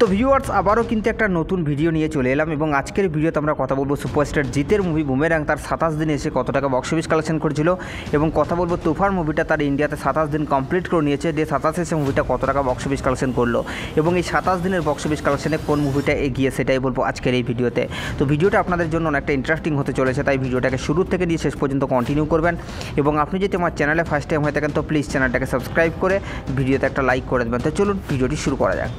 তো ভিউয়ার্স আবারও কিন্তু একটা নতুন ভিডিও নিয়ে চলে এলাম এবং আজকের ভিডিওতে আমরা কথা বলবো সুপারস্টার জিতের মুভি বুমেরাং তার 27 দিনে এসে কত টাকা বক্স অফিস কালেকশন করেছিল এবং কথা বলবো তুফান মুভিটা তার ইন্ডিয়াতে 27 দিন কমপ্লিট করে নিয়েছে। ডে 27 এসে মুভিটা কত টাকা বক্স অফিস কালেকশন করলো এবং এই 27 দিনের বক্স অফিস কালেকশনে কোন মুভিটা এগিয়ে সেটাই বলবো আজকের এই ভিডিওতে। তো ভিডিওটা আপনাদের জন্য অনেকটা ইন্টারেস্টিং হতে চলেছে, তাই ভিডিওটাকে শুরু থেকে নিয়ে শেষ পর্যন্ত কন্টিনিউ করবেন এবং আপনি যদি আমার চ্যানেলে ফার্স্ট টাইম হয়ে থাকেন তো প্লিজ চ্যানেলটাকে সাবস্ক্রাইব করে ভিডিওতে একটা লাইক করে দেবেন। তো চলুন ভিডিওটি শুরু করা যাক।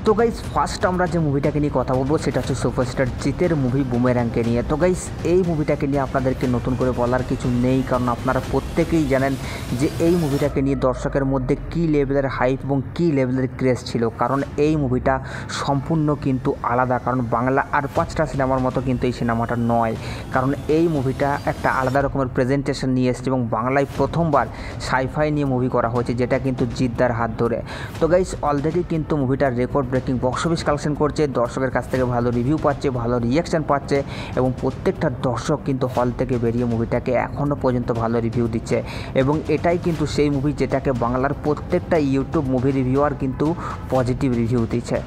তো গাইস ফার্স্ট আমরা যে মুভিটাকে নিয়ে কথা বলবো সেটা হচ্ছে সুপারস্টার জিতের মুভি বুমেরাংকে নিয়ে। তো গাইস এই মুভিটাকে নিয়ে আপনাদেরকে নতুন করে বলার কিছু নেই, কারণ আপনারা প্রত্যেকেই জানেন যে এই মুভিটাকে নিয়ে দর্শকের মধ্যে কী লেভেলের হাইপ এবং কী লেভেলের ক্রেজ ছিল। কারণ এই মুভিটা সম্পূর্ণ কিন্তু আলাদা, কারণ বাংলা আর 5টা সিনেমার মতো কিন্তু এই সিনেমাটা নয়। কারণ এই মুভিটা একটা আলাদা রকমের প্রেজেন্টেশন নিয়ে এসেছে এবং বাংলায় প্রথমবার সাইফাই নিয়ে মুভি করা হয়েছে, যেটা কিন্তু জিদ্দার হাত ধরে। তো গাইস অলরেডি কিন্তু মুভিটার record breaking box office collection করছে, দর্শকের কাছ থেকে ভালো রিভিউ পাচ্ছে, ভালো রিয়াকশান পাচ্ছে এবং প্রত্যেকটা দর্শক কিন্তু হল থেকে বেরিয়ে মুভিটাকে এখনও পর্যন্ত ভালো রিভিউ দিচ্ছে এবং এটাই কিন্তু সেই মুভি যেটাকে বাংলার প্রত্যেকটা ইউটিউব মুভি রিভিউয়ার কিন্তু পজিটিভ রিভিউ দিচ্ছে।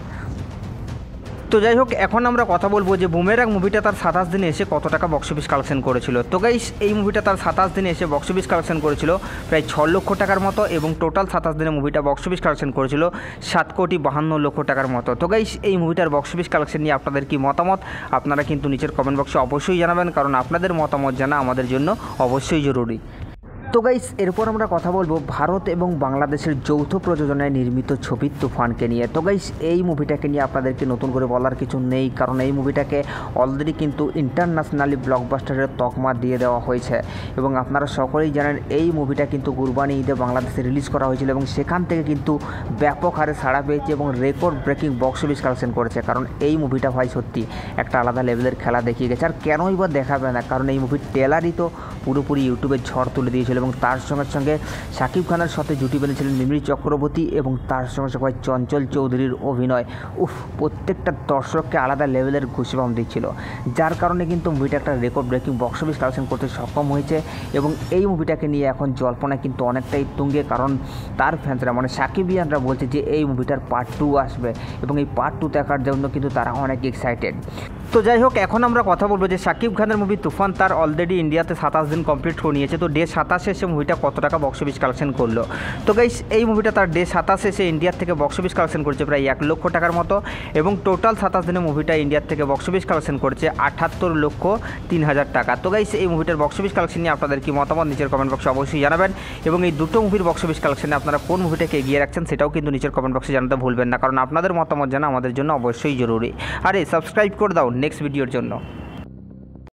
তো যাই হোক, এখন আমরা কথা বলবো যে বুমেরাং মুভিটা তার 27 দিনে এসে কত টাকা বক্স অফিস কালেকশন করেছিল। তো গাইস এই মুভিটা তার 27 দিনে এসে বক্স অফিস কালেকশন করেছিল প্রায় 6 লক্ষ টাকার মতো এবং টোটাল 27 দিনে মুভিটা বক্স অফিস কালেকশন করেছিল 7,52,00,000 টাকার মতো। তো গাইস এই মুভিটার বক্স অফিস কালেকশন নিয়ে আপনাদের কি মতামত আপনারা কিন্তু নিচের কমেন্ট বক্সে অবশ্যই জানাবেন, কারণ আপনাদের মতামত জানা আমাদের জন্য অবশ্যই জরুরি। তো গাইস এরপর আমরা কথা বলবো ভারত এবং বাংলাদেশের যৌথ প্রযোজনায় নির্মিত ছবি তুফানকে নিয়ে। তো গাইস এই মুভিটাকে নিয়ে আপনাদেরকে নতুন করে বলার কিছু নেই, কারণ এই মুভিটাকে অলরেডি কিন্তু ইন্টারন্যাশনালি ব্লকবাস্টারের তকমা দিয়ে দেওয়া হয়েছে এবং আপনারা সকলেই জানেন এই মুভিটা কিন্তু কুরবানি ঈদে বাংলাদেশে রিলিজ করা হয়েছিল এবং সেখান থেকে কিন্তু ব্যাপক হারে সাড়া পেয়েছে এবং record breaking box office collection করেছে। কারণ এই মুভিটা ভাই সত্যি একটা আলাদা লেভেলের খেলা দেখিয়ে গেছে, আর কেনই বা দেখাবে না, কারণ এই মুভির ট্রেলারই তো পুরোপুরি ইউটিউবে ঝড় তুলে দিয়েছিল এবং তার সঙ্গে সঙ্গে শাকিব খানের সাথে জুটি বেঁধেছিলেন মিমি চক্রবর্তী এবং তার সঙ্গে সঙ্গে চঞ্চল চৌধুরীর অভিনয় প্রত্যেকটা দর্শককে আলাদা লেভেলের ঘুষিবাম দিচ্ছিল, যার কারণে কিন্তু মুভিটা একটা record breaking box office collection করতে সক্ষম হয়েছে এবং এই মুভিটাকে নিয়ে এখন জল্পনা কিন্তু অনেকটাই তুঙ্গে, কারণ তার ফ্যান্সরা মানে সাকিবিয়ানরা বলছে যে এই মুভিটার পার্ট 2 আসবে এবং এই পার্ট 2 দেখার জন্য কিন্তু তারা অনেক এক্সাইটেড। তো যাই হোক, এখন আমরা কথা বলবো যে শাকিব খানের মুভি তুফান তার অলরেডি ইন্ডিয়াতে 27 দিন কমপ্লিট করে নিয়েছে। তো ডে 27 এসে মুভিটা কত টাকা বক্স অফিস কালেকশন করলো। তো গাইস এই মুভিটা তার ডে 27 এসে ইন্ডিয়ার থেকে বক্স অফিস কালেকশন করেছে প্রায় 1 লক্ষ টাকার মতো এবং টোটাল 27 দিনে মুভিটা ইন্ডিয়ার থেকে বক্স অফিস কালেকশন করেছে 78,03,000 টাকা। তো গাইস এই মুভিটার বক্স অফিস কালেকশন নিয়ে আপনাদের কি মতামত নিচের কমেন্ট বক্সে অবশ্যই জানাবেন এবং এই দুটো মুভির বক্স অফিস কালেকশনে আপনারা কোন মুভিটাকে এগিয়ে রাখছেন সেটাও কিন্তু নিচের কমেন্ট বক্সে জানাতে ভুলবেন না, কারণ আপনাদের মতামত জানা আমাদের জন্য অবশ্যই জরুরি। আরে সাবস্ক্রাইব করে দাও নেক্সট ভিডিওর জন্য।